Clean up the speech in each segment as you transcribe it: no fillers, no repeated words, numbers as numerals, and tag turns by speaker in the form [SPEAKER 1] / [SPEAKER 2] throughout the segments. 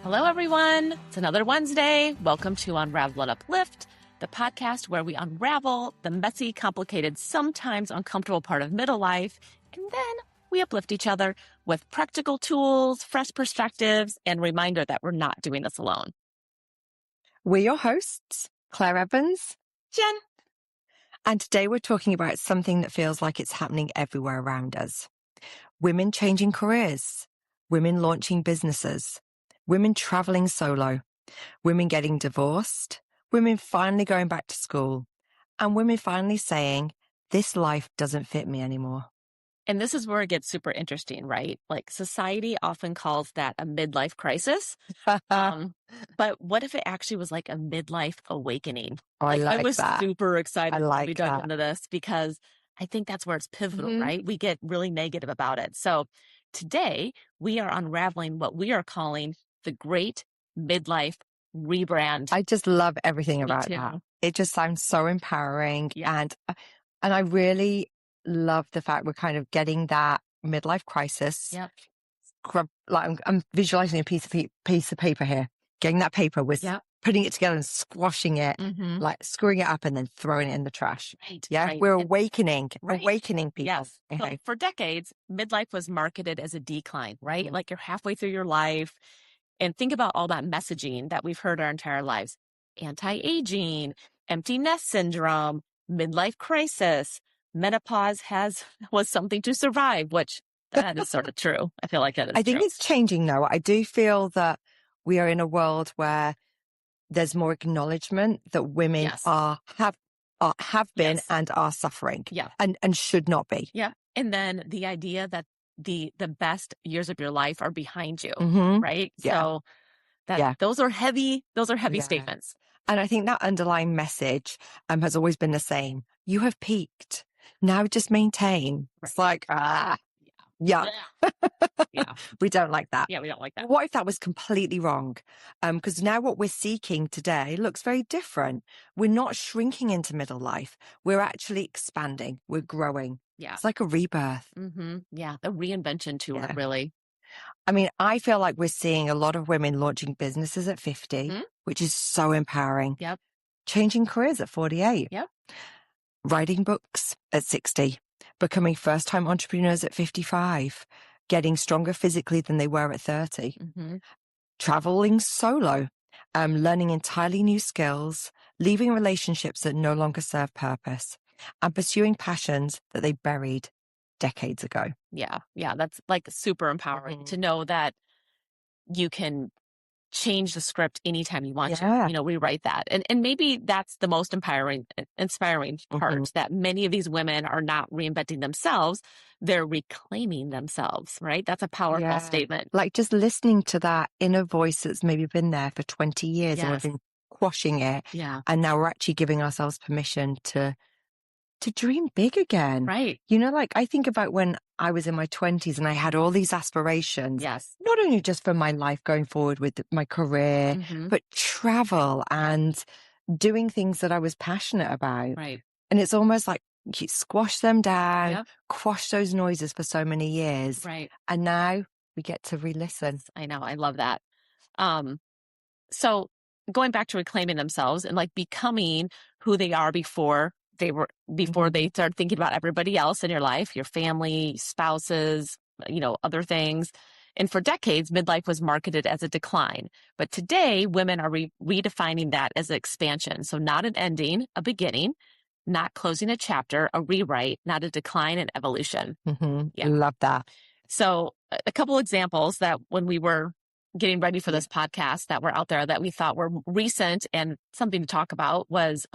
[SPEAKER 1] Hello, everyone. It's another Wednesday. Welcome to Unravel and Uplift, the podcast where we unravel the messy, complicated, sometimes uncomfortable part of middle life, and then we uplift each other with practical tools, fresh perspectives, and reminder that we're not doing this alone.
[SPEAKER 2] We're your hosts, Claire Evans,
[SPEAKER 1] Jen.
[SPEAKER 2] And today we're talking about something that feels like it's happening everywhere around us. Women changing careers, women launching businesses, women traveling solo, women getting divorced, women finally going back to school, and women finally saying, this life doesn't fit me anymore.
[SPEAKER 1] And this is where it gets super interesting, right? Like society often calls that a midlife crisis. But what if it actually was like a midlife awakening? I was
[SPEAKER 2] that.
[SPEAKER 1] super excited to be dug
[SPEAKER 2] that.
[SPEAKER 1] into this because I think that's where it's pivotal, right? We get really negative about it. So today we are unraveling what we are calling the Great Midlife Rebrand.
[SPEAKER 2] I just love everything about that. It just sounds so empowering.
[SPEAKER 1] Yeah.
[SPEAKER 2] And I really love the fact we're kind of getting that midlife crisis.
[SPEAKER 1] Yep.
[SPEAKER 2] Like I'm visualizing a piece of paper here, getting that paper with putting it together and squashing it, like screwing it up and then throwing it in the trash.
[SPEAKER 1] Right.
[SPEAKER 2] Yeah.
[SPEAKER 1] Right.
[SPEAKER 2] We're awakening people.
[SPEAKER 1] Yes.
[SPEAKER 2] Okay.
[SPEAKER 1] So for decades, midlife was marketed as a decline, right? Like you're halfway through your life. And think about all that messaging that we've heard our entire lives. Anti-aging, empty nest syndrome, midlife crisis, menopause was something to survive, which that is sort of true. I feel like that is
[SPEAKER 2] I think
[SPEAKER 1] true.
[SPEAKER 2] it's changing though. I do feel that we are in a world where there's more acknowledgement that women have been and are suffering.
[SPEAKER 1] Yeah.
[SPEAKER 2] And should not be.
[SPEAKER 1] Yeah. And then the idea that the best years of your life are behind you, right?
[SPEAKER 2] Yeah.
[SPEAKER 1] So those are heavy statements.
[SPEAKER 2] And I think that underlying message has always been the same. You have peaked. Now just maintain. Right. It's like, yeah. We don't like that.
[SPEAKER 1] Yeah, we don't like that.
[SPEAKER 2] What if that was completely wrong? Because now what we're seeking today looks very different. We're not shrinking into middle life. We're actually expanding. We're growing.
[SPEAKER 1] Yeah.
[SPEAKER 2] It's like a rebirth.
[SPEAKER 1] Yeah. The reinvention tour, really.
[SPEAKER 2] I mean, I feel like we're seeing a lot of women launching businesses at 50, which is so empowering.
[SPEAKER 1] Yep.
[SPEAKER 2] Changing careers at 48.
[SPEAKER 1] Yep.
[SPEAKER 2] Writing books at 60. Becoming first-time entrepreneurs at 55. Getting stronger physically than they were at 30. Traveling solo. Learning entirely new skills. Leaving relationships that no longer serve purpose. And pursuing passions that they buried decades ago.
[SPEAKER 1] Yeah. That's like super empowering to know that you can change the script anytime you want to, rewrite that. And maybe that's the most inspiring part, that many of these women are not reinventing themselves. They're reclaiming themselves, right? That's a powerful statement.
[SPEAKER 2] Like just listening to that inner voice that's maybe been there for 20 years and we've been quashing it.
[SPEAKER 1] Yeah.
[SPEAKER 2] And now we're actually giving ourselves permission to dream big again.
[SPEAKER 1] Right.
[SPEAKER 2] Like I think about when I was in my 20s and I had all these aspirations.
[SPEAKER 1] Yes.
[SPEAKER 2] Not only just for my life going forward with my career, but travel and doing things that I was passionate about.
[SPEAKER 1] Right.
[SPEAKER 2] And it's almost like you squash them down, quash those noises for so many years.
[SPEAKER 1] Right.
[SPEAKER 2] And now we get to re-listen.
[SPEAKER 1] I know. I love that. So going back to reclaiming themselves and like becoming who they are before they started thinking about everybody else in your life, your family, spouses, other things. And for decades, midlife was marketed as a decline. But today, women are redefining that as an expansion. So not an ending, a beginning, not closing a chapter, a rewrite, not a decline, an evolution.
[SPEAKER 2] Yeah. Love that.
[SPEAKER 1] So a couple examples that when we were getting ready for this podcast that were out there that we thought were recent and something to talk about was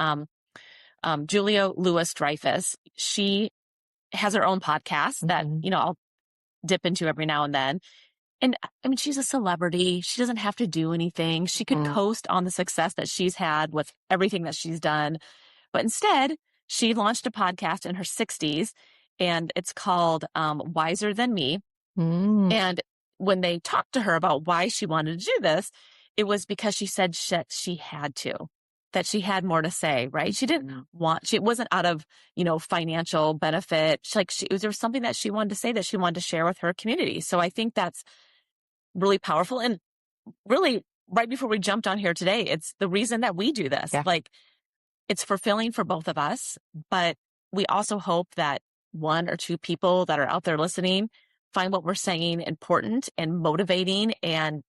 [SPEAKER 1] Julia Louis-Dreyfus. She has her own podcast that, I'll dip into every now and then. And I mean, she's a celebrity. She doesn't have to do anything. She could coast on the success that she's had with everything that she's done. But instead, she launched a podcast in her 60s and it's called Wiser Than Me. And when they talked to her about why she wanted to do this, it was because she said she had to. That she had more to say, right? She didn't it wasn't out of, financial benefit. There was something that she wanted to say that she wanted to share with her community. So I think that's really powerful. And really right before we jumped on here today, it's the reason that we do this.
[SPEAKER 2] Yeah.
[SPEAKER 1] Like, it's fulfilling for both of us, but we also hope that one or two people that are out there listening find what we're saying important and motivating and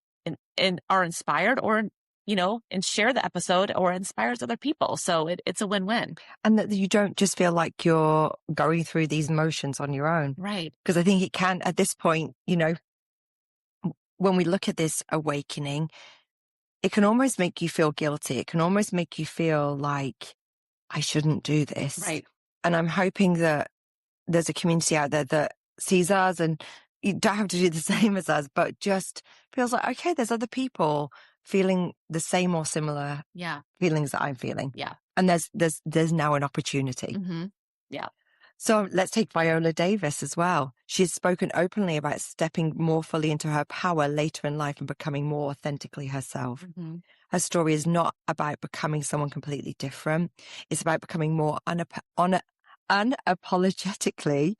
[SPEAKER 1] are inspired, or, and share the episode or inspires other people. So it's a win-win.
[SPEAKER 2] And that you don't just feel like you're going through these motions on your own.
[SPEAKER 1] Right.
[SPEAKER 2] Because I think it can, at this point, when we look at this awakening, it can almost make you feel guilty. It can almost make you feel like, I shouldn't do this.
[SPEAKER 1] Right.
[SPEAKER 2] And I'm hoping that there's a community out there that sees us, and you don't have to do the same as us, but just feels like, okay, there's other people feeling the same or similar feelings that I'm feeling.
[SPEAKER 1] Yeah.
[SPEAKER 2] And there's now an opportunity.
[SPEAKER 1] Mm-hmm. Yeah.
[SPEAKER 2] So let's take Viola Davis as well. She's spoken openly about stepping more fully into her power later in life and becoming more authentically herself.
[SPEAKER 1] Mm-hmm.
[SPEAKER 2] Her story is not about becoming someone completely different. It's about becoming more unapologetically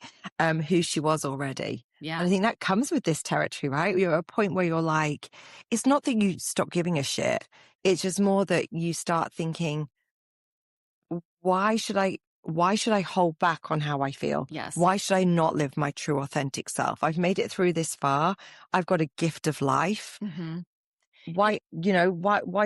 [SPEAKER 2] who she was already.
[SPEAKER 1] Yeah.
[SPEAKER 2] And I think that comes with this territory, right? You're at a point where you're like, it's not that you stop giving a shit. It's just more that you start thinking, why should I hold back on how I feel?
[SPEAKER 1] Yes.
[SPEAKER 2] Why should I not live my true authentic self? I've made it through this far. I've got a gift of life.
[SPEAKER 1] Mm-hmm.
[SPEAKER 2] Why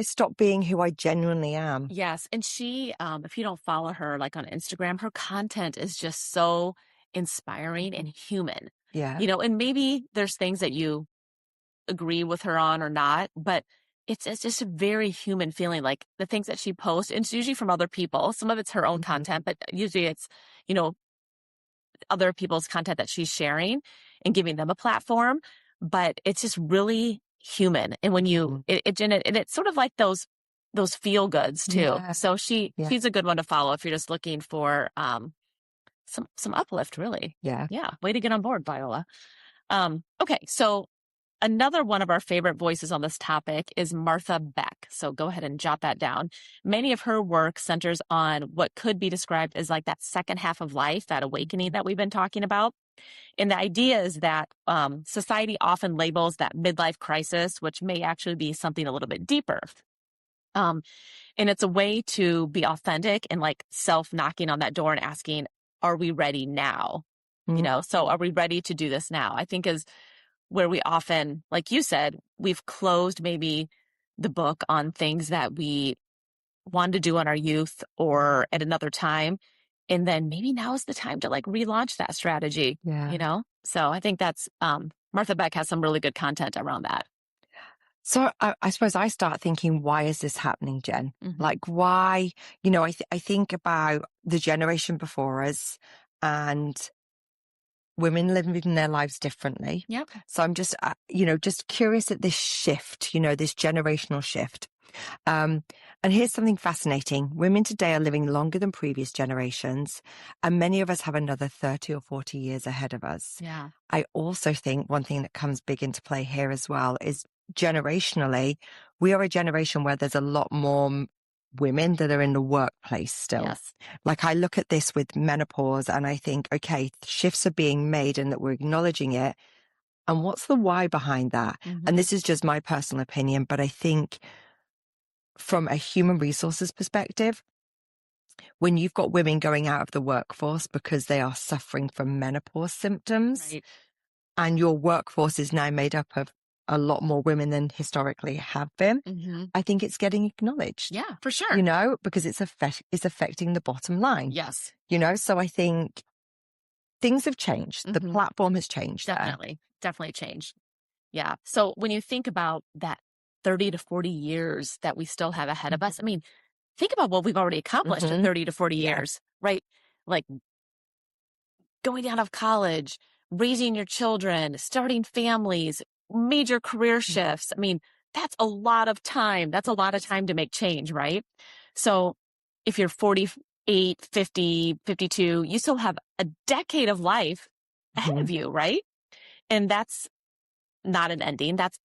[SPEAKER 2] stop being who I genuinely am?
[SPEAKER 1] Yes. And she, if you don't follow her, like on Instagram, her content is just so inspiring and human.
[SPEAKER 2] Yeah.
[SPEAKER 1] And maybe there's things that you agree with her on or not, but it's just a very human feeling. Like the things that she posts, and it's usually from other people. Some of it's her own content, but usually it's, other people's content that she's sharing and giving them a platform. But it's just really human. And when you, it's sort of like those feel goods too.
[SPEAKER 2] Yeah.
[SPEAKER 1] So she's a good one to follow if you're just looking for, some uplift, really.
[SPEAKER 2] Yeah.
[SPEAKER 1] Yeah. Way to get on board, Viola. Okay. So another one of our favorite voices on this topic is Martha Beck. So go ahead and jot that down. Many of her work centers on what could be described as like that second half of life, that awakening that we've been talking about. And the idea is that society often labels that midlife crisis, which may actually be something a little bit deeper. And it's a way to be authentic and like self-knocking on that door and asking, are we ready now? So are we ready to do this now? I think is where we often, like you said, we've closed maybe the book on things that we wanted to do in our youth or at another time. And then maybe now is the time to like relaunch that strategy, So I think that's, Martha Beck has some really good content around that.
[SPEAKER 2] So I suppose I start thinking, why is this happening, Jen?
[SPEAKER 1] Mm-hmm.
[SPEAKER 2] Like why, I think about the generation before us and women living their lives differently.
[SPEAKER 1] Yep.
[SPEAKER 2] So I'm just, just curious at this shift, this generational shift. And here's something fascinating. Women today are living longer than previous generations, and many of us have another 30 or 40 years ahead of us.
[SPEAKER 1] Yeah.
[SPEAKER 2] I also think one thing that comes big into play here as well is generationally, we are a generation where there's a lot more women that are in the workplace still.
[SPEAKER 1] Yes.
[SPEAKER 2] Like I look at this with menopause and I think, okay, shifts are being made and that we're acknowledging it. And what's the why behind that?
[SPEAKER 1] Mm-hmm.
[SPEAKER 2] And this is just my personal opinion, but I think from a human resources perspective, when you've got women going out of the workforce because they are suffering from menopause symptoms,
[SPEAKER 1] right,
[SPEAKER 2] and your workforce is now made up of a lot more women than historically have been, I think it's getting acknowledged.
[SPEAKER 1] Yeah, for sure.
[SPEAKER 2] Because it's affecting the bottom line.
[SPEAKER 1] Yes.
[SPEAKER 2] So I think things have changed. The platform has changed.
[SPEAKER 1] Definitely changed. Yeah. So when you think about that 30 to 40 years that we still have ahead of us, I mean, think about what we've already accomplished in 30 to 40 years, right? Like going out of college, raising your children, starting families, major career shifts. I mean, that's a lot of time. That's a lot of time to make change, right? So if you're 48, 50, 52, you still have a decade of life ahead of you, right? And that's not an ending. That's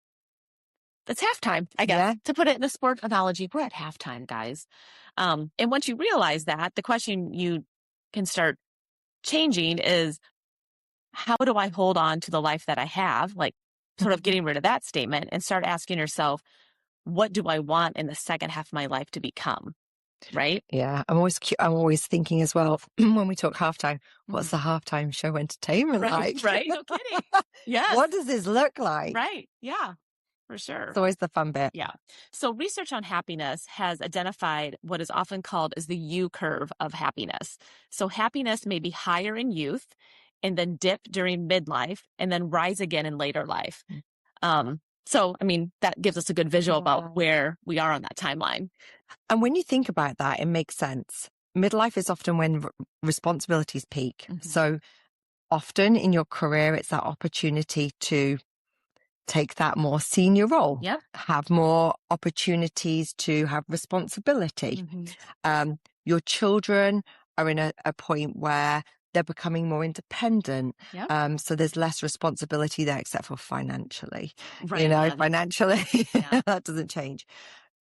[SPEAKER 1] halftime, I guess. Yeah. To put it in a sport analogy, we're at halftime, guys. And once you realize that, the question you can start changing is, how do I hold on to the life that I have? Like, sort of getting rid of that statement and start asking yourself, what do I want in the second half of my life to become? Right?
[SPEAKER 2] Yeah. I'm always thinking as well, when we talk halftime, what's the halftime show entertainment like?
[SPEAKER 1] Right. No kidding. Yes.
[SPEAKER 2] What does this look like?
[SPEAKER 1] Right. Yeah. For sure.
[SPEAKER 2] It's always the fun bit.
[SPEAKER 1] Yeah. So research on happiness has identified what is often called as the U curve of happiness. So happiness may be higher in youth and then dip during midlife and then rise again in later life. So, I mean, that gives us a good visual about where we are on that timeline.
[SPEAKER 2] And when you think about that, it makes sense. Midlife is often when responsibilities peak. So often in your career, it's that opportunity to take that more senior role, have more opportunities to have responsibility. Your children are in a point where they're becoming more independent. So there's less responsibility there, except for financially. Financially, that doesn't change.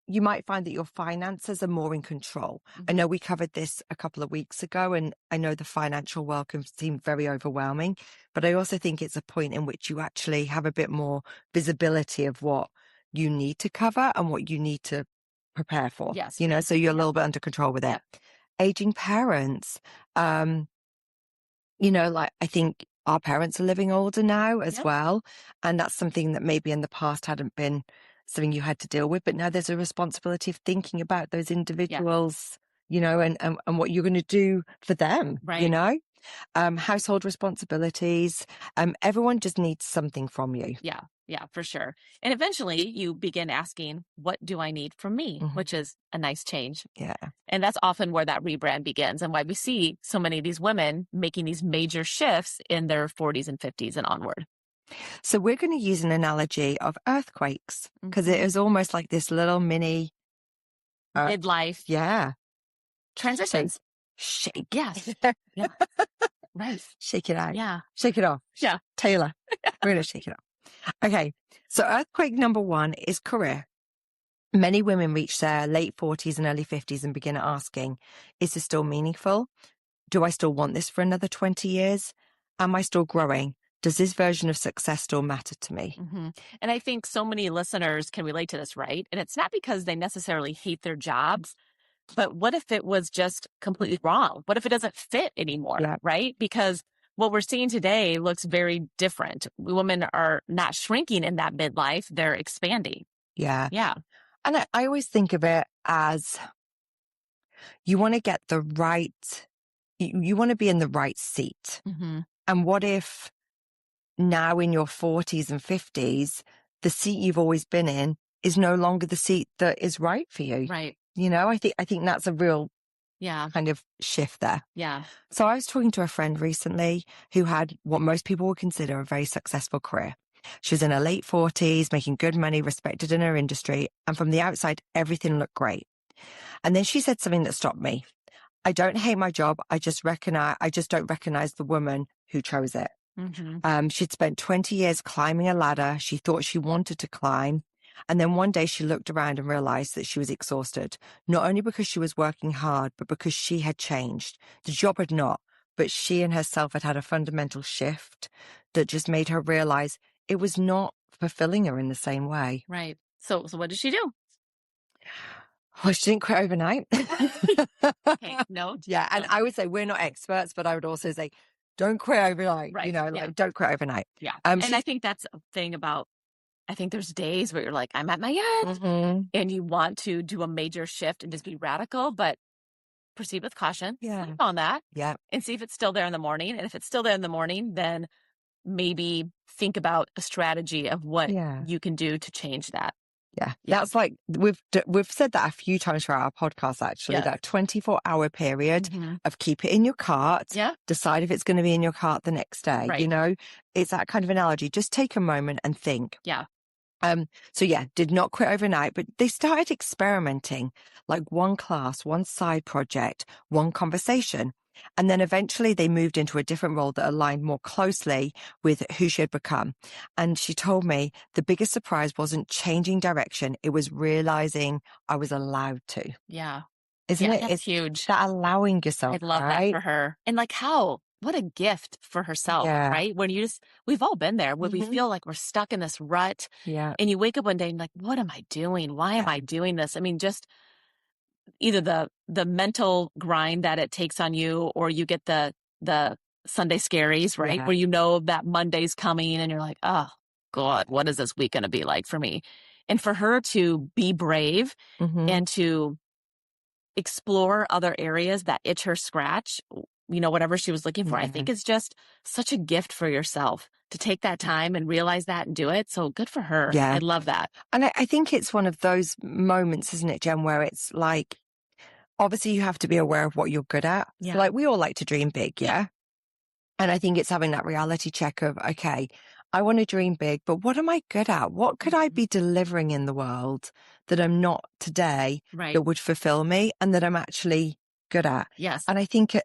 [SPEAKER 2] You might find that your finances are more in control. I know we covered this a couple of weeks ago, and I know the financial world can seem very overwhelming, but I also think it's a point in which you actually have a bit more visibility of what you need to cover and what you need to prepare for. So you're a little bit under control with it. Aging parents, I think our parents are living older now as well. And that's something that maybe in the past hadn't been something you had to deal with. But now there's a responsibility of thinking about those individuals, and what you're going to do for them, household responsibilities. Everyone just needs something from you.
[SPEAKER 1] Yeah, for sure. And eventually you begin asking, what do I need from me? Which is a nice change. And that's often where that rebrand begins and why we see so many of these women making these major shifts in their 40s and 50s and onward.
[SPEAKER 2] So we're going to use an analogy of earthquakes because it is almost like this little mini
[SPEAKER 1] midlife transitions.
[SPEAKER 2] Shake.
[SPEAKER 1] Yes. Right.
[SPEAKER 2] Shake it out.
[SPEAKER 1] Yeah.
[SPEAKER 2] Shake it off.
[SPEAKER 1] Yeah.
[SPEAKER 2] Taylor, we're going to shake it off. Okay. So earthquake number 1 is career. Many women reach their late 40s and early 50s and begin asking, is this still meaningful? Do I still want this for another 20 years? Am I still growing? Does this version of success still matter to me?
[SPEAKER 1] And I think so many listeners can relate to this, right? And it's not because they necessarily hate their jobs, but what if it was just completely wrong? What if it doesn't fit anymore, right? Because what we're seeing today looks very different. Women are not shrinking in that midlife, they're expanding.
[SPEAKER 2] Yeah.
[SPEAKER 1] And
[SPEAKER 2] I always think of it as you want to get the right, you want to be in the right seat. And what if now in your 40s and 50s, the seat you've always been in is no longer the seat that is right for you?
[SPEAKER 1] Right.
[SPEAKER 2] I think that's a real kind of shift there. So I was talking to a friend recently who had what most people would consider a very successful career. She was in her late 40s, making good money, respected in her industry. And from the outside, everything looked great. And then she said something that stopped me. I don't hate my job. I just don't recognize the woman who chose it. She'd spent 20 years climbing a ladder she thought she wanted to climb. And then one day she looked around and realized that she was exhausted, not only because she was working hard, but because she had changed. The job had not, but she and herself had had a fundamental shift that just made her realize it was not fulfilling her in the same way.
[SPEAKER 1] Right. So what did she do?
[SPEAKER 2] Well, she didn't quit overnight.
[SPEAKER 1] Okay, no.
[SPEAKER 2] Yeah. And I would say we're not experts, but I would also say, don't quit overnight.
[SPEAKER 1] Right.
[SPEAKER 2] Don't quit overnight.
[SPEAKER 1] Yeah. And I think that's a thing about, I think there's days where you're like, I'm at my end and you want to do a major shift and just be radical, but proceed with caution. Sleep on that. And see if it's still there in the morning. And if it's still there in the morning, then maybe think about a strategy of what you can do to change that.
[SPEAKER 2] That's like, we've said that a few times throughout our podcast, actually, that 24-hour period of keep it in your cart, decide if it's going to be in your cart the next day.
[SPEAKER 1] Right.
[SPEAKER 2] It's that kind of analogy. Just take a moment and think. So did not quit overnight, but they started experimenting, like one class, one side project, one conversation. And then eventually they moved into a different role that aligned more closely with who she had become. And she told me the biggest surprise wasn't changing direction. It was realizing I was allowed to.
[SPEAKER 1] Yeah.
[SPEAKER 2] Isn't it?
[SPEAKER 1] That's huge.
[SPEAKER 2] That allowing yourself.
[SPEAKER 1] I love that for her. And like how? what a gift for herself,
[SPEAKER 2] Yeah.
[SPEAKER 1] right? When we've all been there, when we feel like we're stuck in this rut, and you wake up one day and like, what am I doing? Why am I doing this? I mean, just either the mental grind that it takes on you, or you get the Sunday scaries, right? Where you know that Monday's coming and you're like, oh God, what is this week going to be like for me? And for her to be brave and to explore other areas that itch her scratch, whatever she was looking for, I think is just such a gift for yourself to take that time and realize that and do it. So good for her.
[SPEAKER 2] Yeah.
[SPEAKER 1] I love that.
[SPEAKER 2] And I think it's one of those moments, isn't it, Jen, where it's like, obviously you have to be aware of what you're good at.
[SPEAKER 1] Yeah.
[SPEAKER 2] So like we all like to dream big. Yeah. And I think it's having that reality check of, okay, I want to dream big, but what am I good at? What could I be delivering in the world that I'm not today that would fulfill me and that I'm actually good at?
[SPEAKER 1] Yes.
[SPEAKER 2] And I think at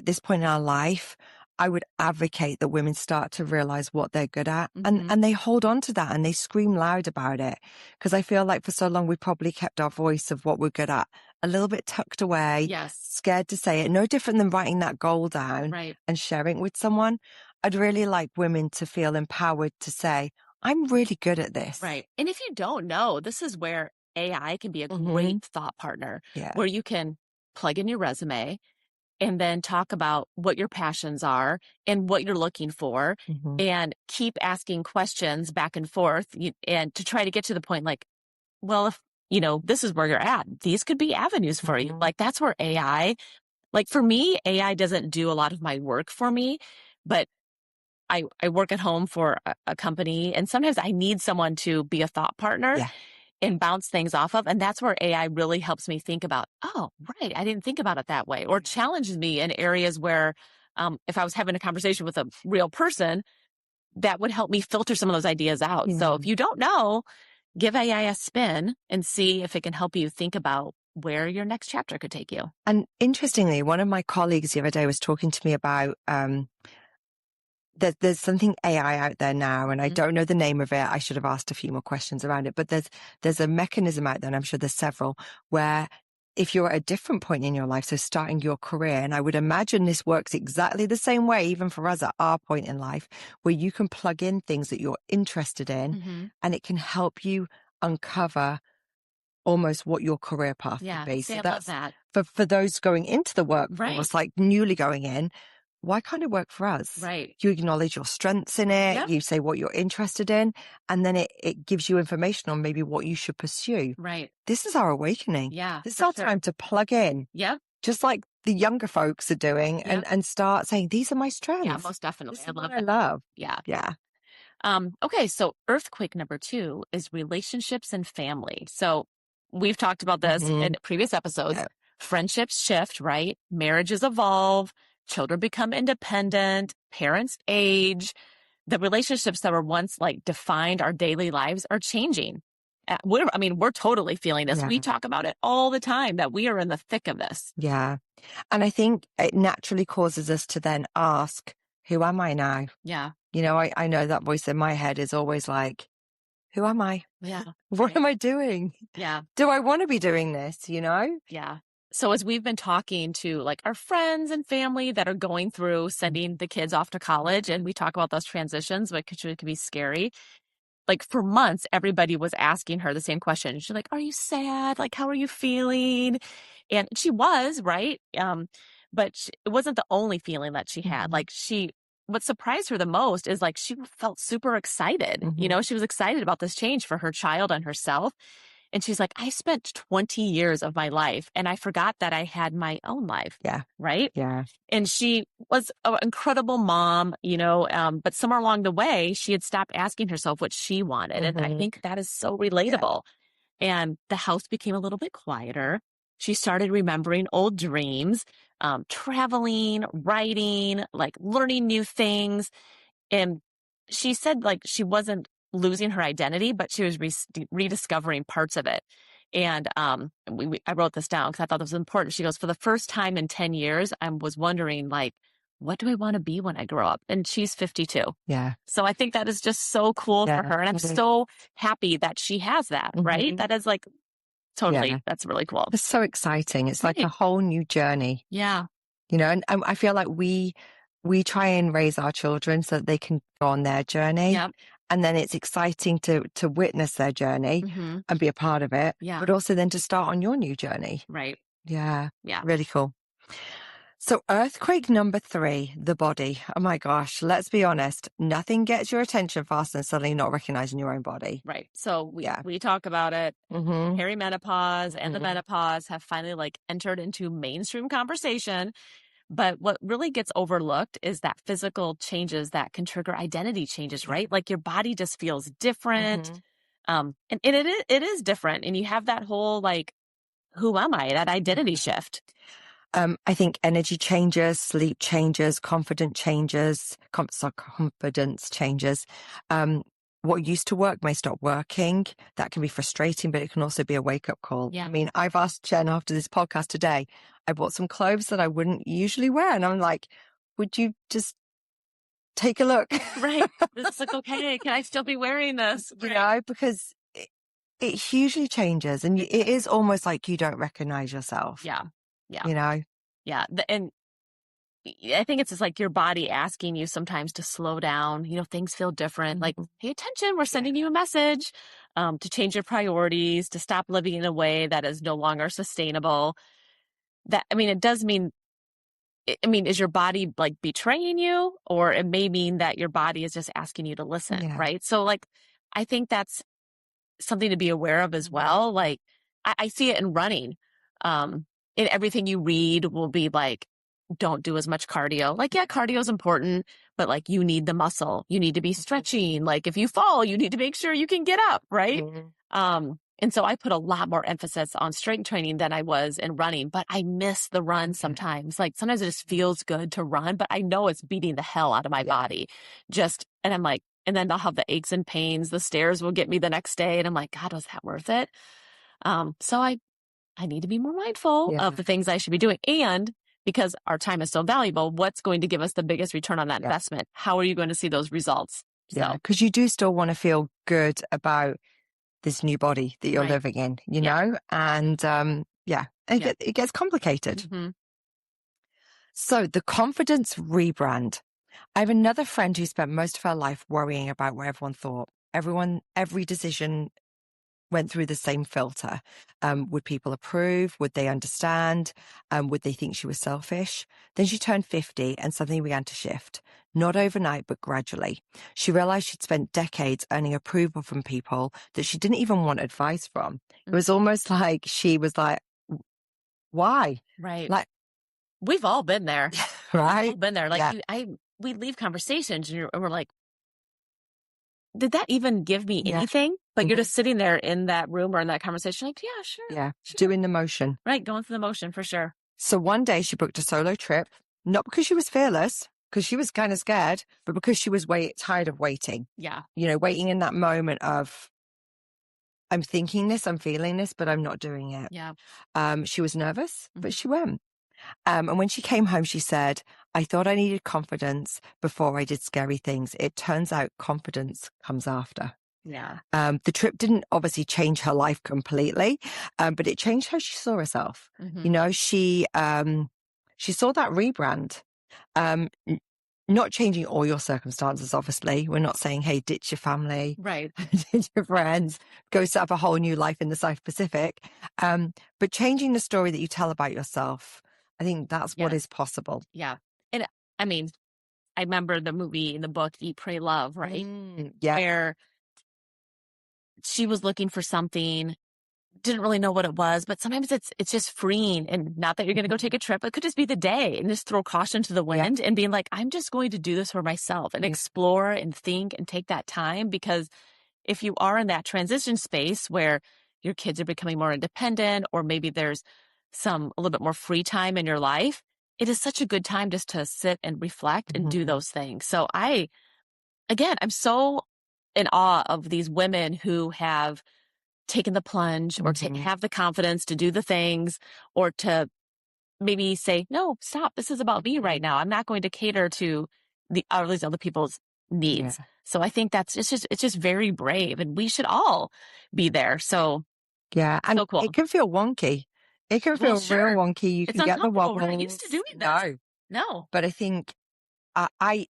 [SPEAKER 2] this point in our life, I would advocate that women start to realize what they're good at and they hold on to that and they scream loud about it. Because I feel like for so long, we probably kept our voice of what we're good at a little bit tucked away, scared to say it, no different than writing that goal down and sharing it with someone. I'd really like women to feel empowered to say, I'm really good at this.
[SPEAKER 1] Right. And if you don't know, this is where AI can be a great thought partner, where you can plug in your resume and then talk about what your passions are and what you're looking for and keep asking questions back and forth and to try to get to the point like, well, if, this is where you're at, these could be avenues for you. Like that's where AI, like for me, AI doesn't do a lot of my work for me, but I work at home for a company and sometimes I need someone to be a thought partner and bounce things off of. And that's where AI really helps me think about, oh, right, I didn't think about it that way, or challenges me in areas where if I was having a conversation with a real person, that would help me filter some of those ideas out. So if you don't know, give AI a spin and see if it can help you think about where your next chapter could take you.
[SPEAKER 2] And interestingly, one of my colleagues the other day was talking to me about there's something AI out there now, and I don't know the name of it. I should have asked a few more questions around it, but there's a mechanism out there, and I'm sure there's several, where if you're at a different point in your life, so starting your career, and I would imagine this works exactly the same way, even for us at our point in life, where you can plug in things that you're interested in, and it can help you uncover almost what your career path could be.
[SPEAKER 1] So
[SPEAKER 2] that's
[SPEAKER 1] that.
[SPEAKER 2] For those going into the workforce, like newly going in, why can't it work for us?
[SPEAKER 1] Right.
[SPEAKER 2] You acknowledge your strengths in it. You say what you're interested in, and then it gives you information on maybe what you should pursue.
[SPEAKER 1] Right.
[SPEAKER 2] This is our awakening.
[SPEAKER 1] Yeah.
[SPEAKER 2] This is our time to plug in.
[SPEAKER 1] Yeah.
[SPEAKER 2] Just like the younger folks are doing and start saying, these are my strengths.
[SPEAKER 1] Yeah, most definitely.
[SPEAKER 2] I love that. I love.
[SPEAKER 1] Yeah.
[SPEAKER 2] Yeah.
[SPEAKER 1] Okay. So earthquake number 2 is relationships and family. So we've talked about this in previous episodes. Yeah. Friendships shift, right? Marriages evolve. Children become independent, parents age. The relationships that were once like defined our daily lives are changing. We're totally feeling this. Yeah. We talk about it all the time that we are in the thick of this.
[SPEAKER 2] Yeah. And I think it naturally causes us to then ask, who am I now?
[SPEAKER 1] Yeah.
[SPEAKER 2] I know that voice in my head is always like, who am I?
[SPEAKER 1] Yeah.
[SPEAKER 2] What am I doing?
[SPEAKER 1] Yeah.
[SPEAKER 2] Do I want to be doing this?
[SPEAKER 1] Yeah. So as we've been talking to like our friends and family that are going through sending the kids off to college, and we talk about those transitions, which can be scary. Like for months, everybody was asking her the same question. She's like, are you sad? Like, how are you feeling? And she was, right? But it wasn't the only feeling that she had. Like what surprised her the most is like, she felt super excited. She was excited about this change for her child and herself. And she's like, I spent 20 years of my life and I forgot that I had my own life.
[SPEAKER 2] Yeah.
[SPEAKER 1] Right?
[SPEAKER 2] Yeah.
[SPEAKER 1] And she was an incredible mom, but somewhere along the way, she had stopped asking herself what she wanted. And I think that is so relatable. Yeah. And the house became a little bit quieter. She started remembering old dreams, traveling, writing, like learning new things. And she said like she wasn't losing her identity, but she was rediscovering parts of it. And I wrote this down because I thought this was important. She goes, for the first time in 10 years, I was wondering, like, what do I want to be when I grow up? And she's 52.
[SPEAKER 2] Yeah.
[SPEAKER 1] So I think that is just so cool for her. And I'm so happy that she has that, right? That is like, totally, that's really cool.
[SPEAKER 2] It's so exciting. It's like a whole new journey.
[SPEAKER 1] Yeah.
[SPEAKER 2] And I feel like we we try and raise our children so that they can go on their journey.
[SPEAKER 1] Yep.
[SPEAKER 2] And then it's exciting to witness their journey and be a part of it.
[SPEAKER 1] Yeah.
[SPEAKER 2] But also then to start on your new journey.
[SPEAKER 1] Right.
[SPEAKER 2] Yeah.
[SPEAKER 1] Yeah.
[SPEAKER 2] Really cool. So earthquake number 3, the body. Oh my gosh, let's be honest. Nothing gets your attention faster than suddenly not recognizing your own body.
[SPEAKER 1] Right. So we talk about it. Perimenopause and the menopause have finally like entered into mainstream conversation. But what really gets overlooked is that physical changes that can trigger identity changes, right? Like your body just feels different. And it is different. And you have that whole like, who am I? That identity shift.
[SPEAKER 2] I think energy changes, sleep changes, confidence changes. What used to work may stop working. That can be frustrating, but it can also be a wake-up call.
[SPEAKER 1] Yeah.
[SPEAKER 2] I mean, I've asked Jen after this podcast today, I bought some clothes that I wouldn't usually wear. And I'm like, would you just take a look?
[SPEAKER 1] Right. It's like, okay, can I still be wearing this?
[SPEAKER 2] You know, because it hugely changes. And it is almost like you don't recognize yourself.
[SPEAKER 1] Yeah. Yeah.
[SPEAKER 2] You know?
[SPEAKER 1] Yeah. And I think it's just like your body asking you sometimes to slow down. You know, things feel different. Like, pay attention. We're sending you a message to change your priorities, to stop living in a way that is no longer sustainable. It does mean, is your body like betraying you? Or it may mean that your body is just asking you to listen, right? So like, I think that's something to be aware of as well. Like, I see it in running. In everything you read will be like, don't do as much cardio. Like, yeah, cardio is important, but like you need the muscle. You need to be stretching. Like if you fall, you need to make sure you can get up, right? And so I put a lot more emphasis on strength training than I was in running, but I miss the run sometimes. Like sometimes it just feels good to run, but I know it's beating the hell out of my body. And I'm like, and then I'll have the aches and pains. The stairs will get me the next day. And I'm like, God, was that worth it? So I need to be more mindful of the things I should be doing. And because our time is so valuable, what's going to give us the biggest return on that investment? How are you going to see those results?
[SPEAKER 2] Yeah, because you do still want to feel good about this new body that you're living in, you know? And it gets complicated. So the Confidence Rebrand. I have another friend who spent most of her life worrying about what everyone thought. Every decision went through the same filter. Would people approve? Would they understand? Would they think she was selfish? Then she turned 50 and something began to shift. Not overnight, but gradually. She realized she'd spent decades earning approval from people that she didn't even want advice from. It was almost like she was like, why?
[SPEAKER 1] Right.
[SPEAKER 2] Like,
[SPEAKER 1] we've all been there.
[SPEAKER 2] Right?
[SPEAKER 1] We've all been there. Like we leave conversations and we're like, did that even give me anything? But you're just sitting there in that room or in that conversation like, yeah, sure.
[SPEAKER 2] Yeah,
[SPEAKER 1] sure.
[SPEAKER 2] Doing the motion.
[SPEAKER 1] Right, going through the motion for sure.
[SPEAKER 2] So one day she booked a solo trip, not because she was fearless, because she was kind of scared, but because she was tired of waiting.
[SPEAKER 1] Yeah. You
[SPEAKER 2] know, waiting in that moment of, I'm thinking this, I'm feeling this, but I'm not doing it.
[SPEAKER 1] Yeah.
[SPEAKER 2] She was nervous, but she went. And when she came home, she said, I thought I needed confidence before I did scary things. It turns out confidence comes after.
[SPEAKER 1] Yeah.
[SPEAKER 2] The trip didn't obviously change her life completely, but it changed how she saw herself. You know, she saw that rebrand, not changing all your circumstances, obviously. We're not saying, hey, ditch your family,
[SPEAKER 1] right?
[SPEAKER 2] Ditch your friends, go set up a whole new life in the South Pacific. But changing the story that you tell about yourself, I think that's what is possible.
[SPEAKER 1] Yeah. And I mean, I remember the movie in the book, Eat, Pray, Love, right? Where she was looking for something, didn't really know what it was, but sometimes it's just freeing. And not that you're going to go take a trip, it could just be the day and just throw caution to the wind and being like, I'm just going to do this for myself and explore and think and take that time. Because if you are in that transition space where your kids are becoming more independent, or maybe there's a little bit more free time in your life, it is such a good time just to sit and reflect and do those things. So I'm so in awe of these women who have taken the plunge or have the confidence to do the things, or to maybe say, no, stop. This is about me right now. I'm not going to cater to all these other people's needs. Yeah. So I think it's just very brave, and we should all be there. So
[SPEAKER 2] yeah. And
[SPEAKER 1] so cool.
[SPEAKER 2] It can feel wonky. It can feel real wonky. You can get the wobble.
[SPEAKER 1] We're not used to doing this. No.
[SPEAKER 2] But I think I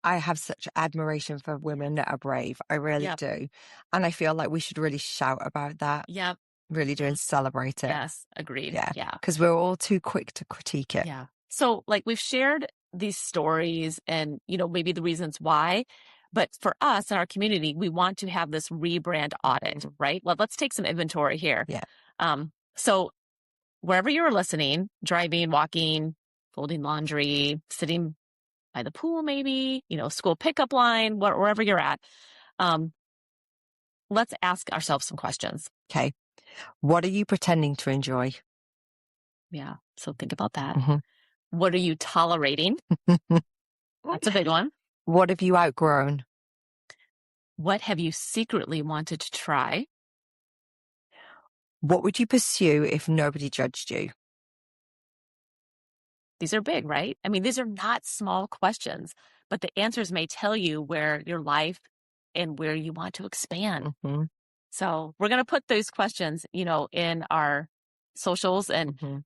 [SPEAKER 2] have such admiration for women that are brave. I really do. And I feel like we should really shout about that.
[SPEAKER 1] Yep.
[SPEAKER 2] Really do and celebrate it.
[SPEAKER 1] Yes, agreed. Yeah.
[SPEAKER 2] Because we're all too quick to critique it.
[SPEAKER 1] Yeah. So like we've shared these stories and, maybe the reasons why, but for us in our community, we want to have this rebrand audit, right? Well, let's take some inventory here.
[SPEAKER 2] Yeah.
[SPEAKER 1] So wherever you're listening, driving, walking, folding laundry, sitting by the pool, maybe, school pickup line, wherever you're at, let's ask ourselves some questions.
[SPEAKER 2] Okay. What are you pretending to enjoy?
[SPEAKER 1] Yeah. So think about that. What are you tolerating? That's a big one.
[SPEAKER 2] What have you outgrown?
[SPEAKER 1] What have you secretly wanted to try?
[SPEAKER 2] What would you pursue if nobody judged you?
[SPEAKER 1] These are big, right? I mean, these are not small questions, but the answers may tell you where your life and where you want to expand. So we're going to put those questions, in our socials, and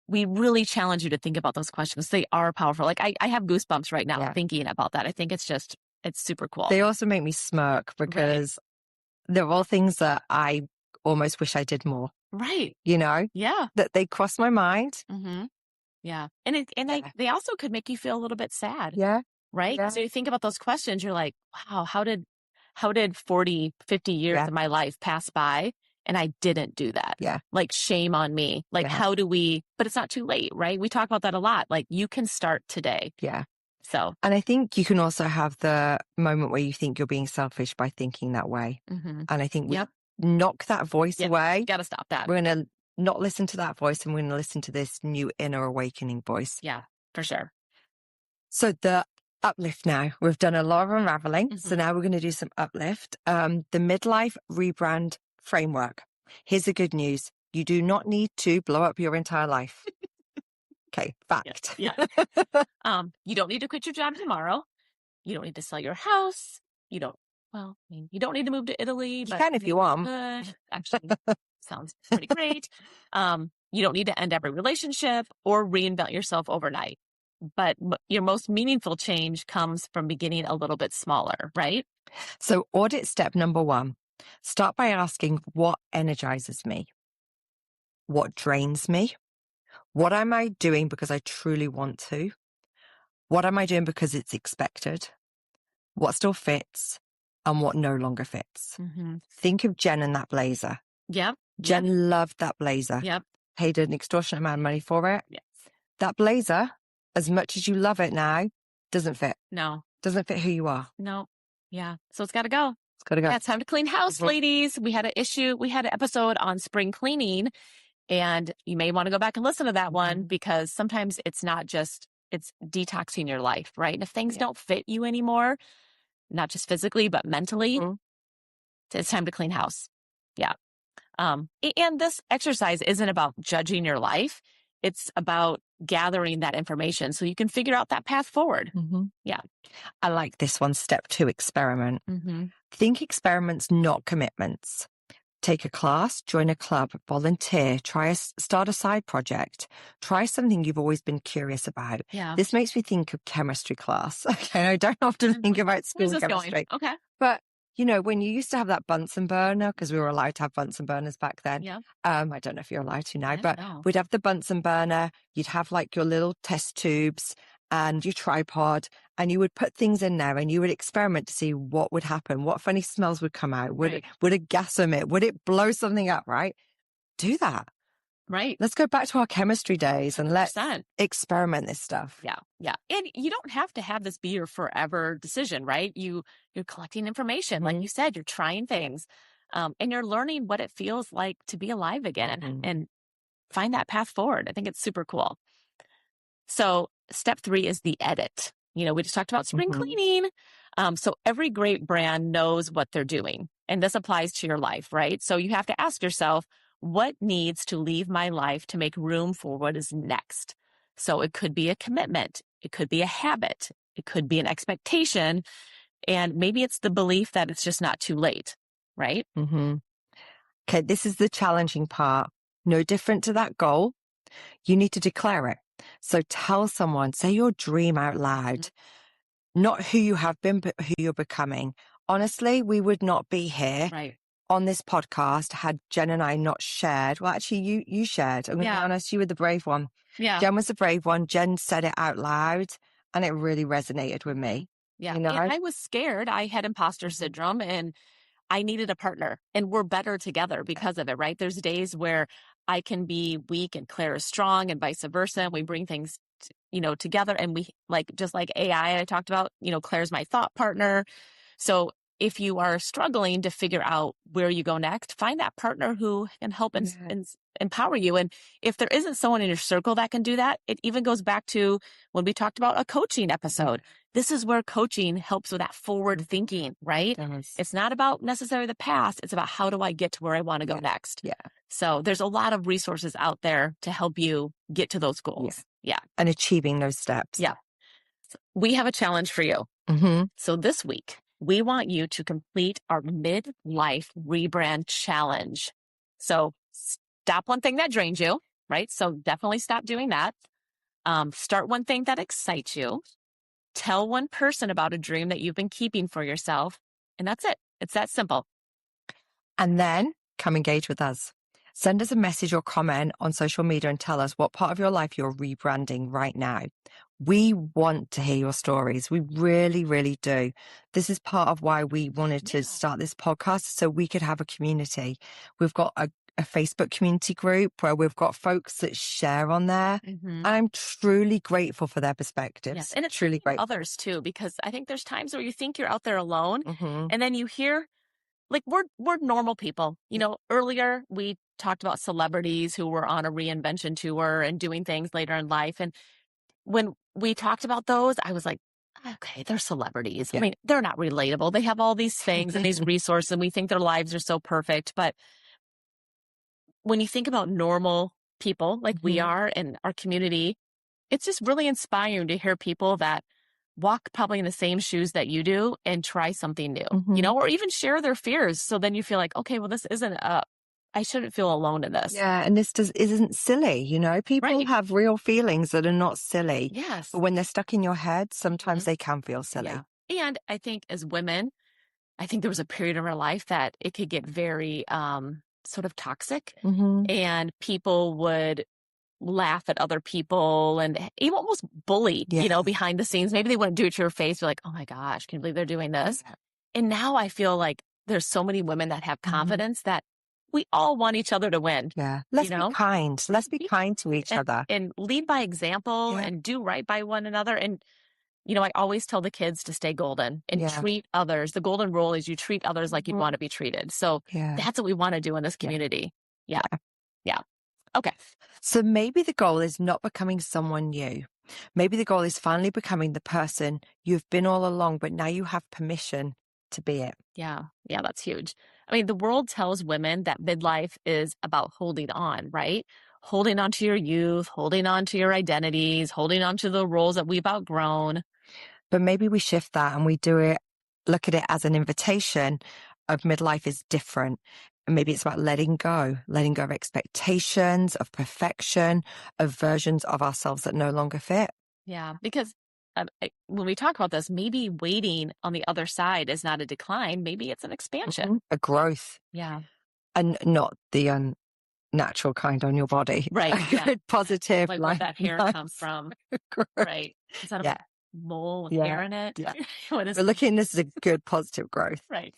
[SPEAKER 1] we really challenge you to think about those questions. They are powerful. Like I have goosebumps right now thinking about that. I think it's super cool.
[SPEAKER 2] They also make me smirk because they're all things that I almost wish I did more.
[SPEAKER 1] Right.
[SPEAKER 2] Yeah. That they cross my mind.
[SPEAKER 1] Yeah. And they also could make you feel a little bit sad.
[SPEAKER 2] Yeah.
[SPEAKER 1] Right.
[SPEAKER 2] Yeah.
[SPEAKER 1] So you think about those questions, you're like, wow, how did 40, 50 years of my life pass by and I didn't do that?
[SPEAKER 2] Yeah.
[SPEAKER 1] Like shame on me. Like how do we, but it's not too late, right? We talk about that a lot. Like you can start today.
[SPEAKER 2] Yeah.
[SPEAKER 1] So.
[SPEAKER 2] And I think you can also have the moment where you think you're being selfish by thinking that way. And I think we knock that voice away.
[SPEAKER 1] Got to stop that.
[SPEAKER 2] We're going to not listen to that voice and we're going to listen to this new inner awakening voice.
[SPEAKER 1] Yeah, for sure.
[SPEAKER 2] So the uplift now. We've done a lot of unraveling. So now we're going to do some uplift. The Midlife Rebrand framework. Here's the good news. You do not need to blow up your entire life. Okay, fact.
[SPEAKER 1] Yeah. You don't need to quit your job tomorrow. You don't need to sell your house. You don't need to move to Italy.
[SPEAKER 2] You can if you want.
[SPEAKER 1] Actually, sounds pretty great. You don't need to end every relationship or reinvent yourself overnight. But your most meaningful change comes from beginning a little bit smaller, right?
[SPEAKER 2] So audit step number 1. Start by asking what energizes me? What drains me? What am I doing because I truly want to? What am I doing because it's expected? What still fits and what no longer fits? Think of Jen and that blazer.
[SPEAKER 1] Yep.
[SPEAKER 2] Jen loved that blazer.
[SPEAKER 1] Yep.
[SPEAKER 2] Paid an extortionate amount of money for it.
[SPEAKER 1] Yes.
[SPEAKER 2] That blazer, as much as you love it now, doesn't fit.
[SPEAKER 1] No.
[SPEAKER 2] Doesn't fit who you are.
[SPEAKER 1] No. Yeah. So it's got to go.
[SPEAKER 2] It's got to go.
[SPEAKER 1] Yeah, it's time to clean house, ladies. We had an episode on spring cleaning, and you may want to go back and listen to that one because sometimes it's detoxing your life, right? And if things don't fit you anymore, not just physically, but mentally, it's time to clean house. Yeah. And this exercise isn't about judging your life. It's about gathering that information so you can figure out that path forward. Yeah.
[SPEAKER 2] I like this one. Step 2, experiment. Think experiments, not commitments. Take a class, join a club, volunteer, start a side project, try something you've always been curious about.
[SPEAKER 1] Yeah.
[SPEAKER 2] This makes me think of chemistry class. Okay. I don't often think about school chemistry.
[SPEAKER 1] Okay.
[SPEAKER 2] But when you used to have that Bunsen burner, because we were allowed to have Bunsen burners back then.
[SPEAKER 1] Yeah.
[SPEAKER 2] I don't know if you're allowed to now, but we'd have the Bunsen burner. You'd have like your little test tubes and your tripod, and you would put things in there and you would experiment to see what would happen, what funny smells would come out. Would it gas emit? Would it blow something up? Right? Do that.
[SPEAKER 1] Right.
[SPEAKER 2] Let's go back to our chemistry days and let's experiment this stuff.
[SPEAKER 1] Yeah. Yeah. And you don't have to have this be your forever decision, right? You're collecting information. Like you said, you're trying things, and you're learning what it feels like to be alive again and find that path forward. I think it's super cool. So step 3 is the edit. We just talked about spring cleaning. So every great brand knows what they're doing, and this applies to your life, right? So you have to ask yourself, what needs to leave my life to make room for what is next? So it could be a commitment. It could be a habit. It could be an expectation. And maybe it's the belief that it's just not too late, right?
[SPEAKER 2] Okay, this is the challenging part. No different to that goal. You need to declare it. So tell someone, say your dream out loud, not who you have been, but who you're becoming. Honestly, we would not be here on this podcast had Jen and I not shared. Well, actually, you shared. I'm going to be honest, you were the brave one.
[SPEAKER 1] Yeah.
[SPEAKER 2] Jen was the brave one. Jen said it out loud and it really resonated with me.
[SPEAKER 1] Yeah.
[SPEAKER 2] You know?
[SPEAKER 1] And I was scared. I had imposter syndrome and I needed a partner, and we're better together because of it, right? There's days where I can be weak and Claire is strong and vice versa. And we bring things, together, and we just like AI I talked about, Claire's my thought partner. So if you are struggling to figure out where you go next, find that partner who can help and empower you. And if there isn't someone in your circle that can do that, it even goes back to when we talked about a coaching episode. This is where coaching helps with that forward thinking, right? It's not about necessarily the past. It's about how do I get to where I want to go next? Yeah. So there's a lot of resources out there to help you get to those goals. Yeah.
[SPEAKER 2] And achieving those steps.
[SPEAKER 1] Yeah. So we have a challenge for you. So this week, we want you to complete our midlife rebrand challenge. So stop one thing that drains you, right? So definitely stop doing that. Start one thing that excites you. Tell one person about a dream that you've been keeping for yourself. And that's it. It's that simple.
[SPEAKER 2] And then come engage with us. Send us a message or comment on social media and tell us what part of your life you're rebranding right now. We want to hear your stories. We really, really do. This is part of why we wanted to start this podcast, so we could have a community. We've got a Facebook community group where we've got folks that share on there. And I'm truly grateful for their perspectives.
[SPEAKER 1] Yes. And it's
[SPEAKER 2] truly great.
[SPEAKER 1] Others too, because I think there's times where you think you're out there alone and then you hear, like, we're normal people. Earlier we talked about celebrities who were on a reinvention tour and doing things later in life. And when we talked about those, I was like, okay, they're celebrities. I mean, they're not relatable. They have all these things and these resources, and we think their lives are so perfect. But when you think about normal people like we are in our community, it's just really inspiring to hear people that walk probably in the same shoes that you do and try something new, or even share their fears. So then you feel like, okay, well, this isn't I shouldn't feel alone in this.
[SPEAKER 2] Yeah. And this isn't silly. People have real feelings that are not silly.
[SPEAKER 1] Yes.
[SPEAKER 2] But when they're stuck in your head, sometimes they can feel silly.
[SPEAKER 1] Yeah. And I think as women, I think there was a period in our life that it could get very sort of toxic, and people would laugh at other people and even almost bully, behind the scenes. Maybe they wouldn't do it to your face. You're like, oh my gosh, can you believe they're doing this? And now I feel like there's so many women that have confidence that we all want each other to win.
[SPEAKER 2] Yeah. Let's be kind. Let's be kind to each other.
[SPEAKER 1] And lead by example and do right by one another. And, I always tell the kids to stay golden and treat others. The golden rule is you treat others like you'd want to be treated. So that's what we want to do in this community. Yeah. Okay.
[SPEAKER 2] So maybe the goal is not becoming someone new. Maybe the goal is finally becoming the person you've been all along, but now you have permission to be it.
[SPEAKER 1] Yeah. Yeah, that's huge. I mean, the world tells women that midlife is about holding on, right? Holding on to your youth, holding on to your identities, holding on to the roles that we've outgrown.
[SPEAKER 2] But maybe we shift that and we look at it as an invitation of midlife is different. Maybe it's about letting go of expectations, of perfection, of versions of ourselves that no longer fit.
[SPEAKER 1] Yeah, because when we talk about this, maybe waiting on the other side is not a decline. Maybe it's an expansion.
[SPEAKER 2] A growth.
[SPEAKER 1] Yeah.
[SPEAKER 2] And not the natural kind on your body.
[SPEAKER 1] Right.
[SPEAKER 2] Good, positive.
[SPEAKER 1] Like where that hair comes from. Right. Is that a mole with hair in it?
[SPEAKER 2] Yeah. We're looking at this as a good, positive growth.
[SPEAKER 1] Right.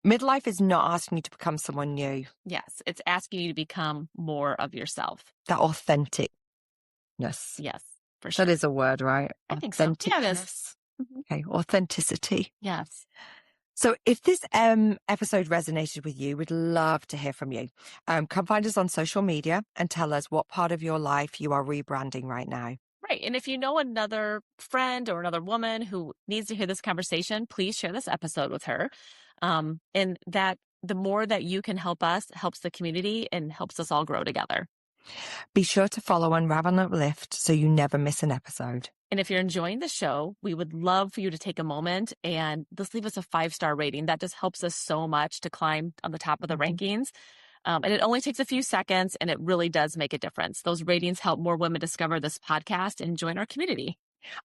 [SPEAKER 2] Midlife is not asking you to become someone new.
[SPEAKER 1] Yes, it's asking you to become more of yourself.
[SPEAKER 2] That authenticness.
[SPEAKER 1] Yes, for sure.
[SPEAKER 2] That is a word, right?
[SPEAKER 1] I think so. Yeah, it is.
[SPEAKER 2] Okay, authenticity.
[SPEAKER 1] Yes.
[SPEAKER 2] So if this episode resonated with you, we'd love to hear from you. Come find us on social media and tell us what part of your life you are rebranding right now.
[SPEAKER 1] Right. And if you know another friend or another woman who needs to hear this conversation, please share this episode with her. And that the more that you can help us helps the community and helps us all grow together.
[SPEAKER 2] Be sure to follow Unravel and Uplift so you never miss an episode.
[SPEAKER 1] And if you're enjoying the show, we would love for you to take a moment and just leave us a 5-star rating. That just helps us so much to climb on the top of the rankings. And it only takes a few seconds, and it really does make a difference. Those ratings help more women discover this podcast and join our community.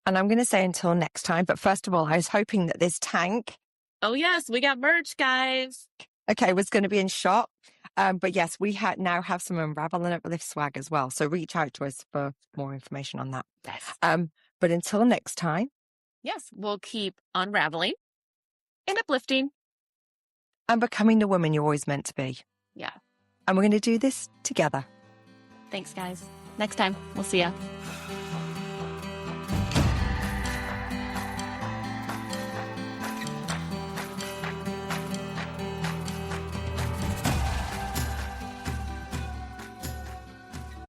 [SPEAKER 2] And I'm going to say until next time. But first of all, I was hoping that this tank.
[SPEAKER 1] Oh, yes, we got merch, guys.
[SPEAKER 2] Okay, was going to be in shop. But yes, we now have some Unravel and Uplift swag as well. So reach out to us for more information on that.
[SPEAKER 1] Yes.
[SPEAKER 2] But until next time.
[SPEAKER 1] Yes, we'll keep unraveling and uplifting.
[SPEAKER 2] And becoming the woman you're always meant to be.
[SPEAKER 1] Yeah.
[SPEAKER 2] And we're going to do this together.
[SPEAKER 1] Thanks, guys. Next time, we'll see ya.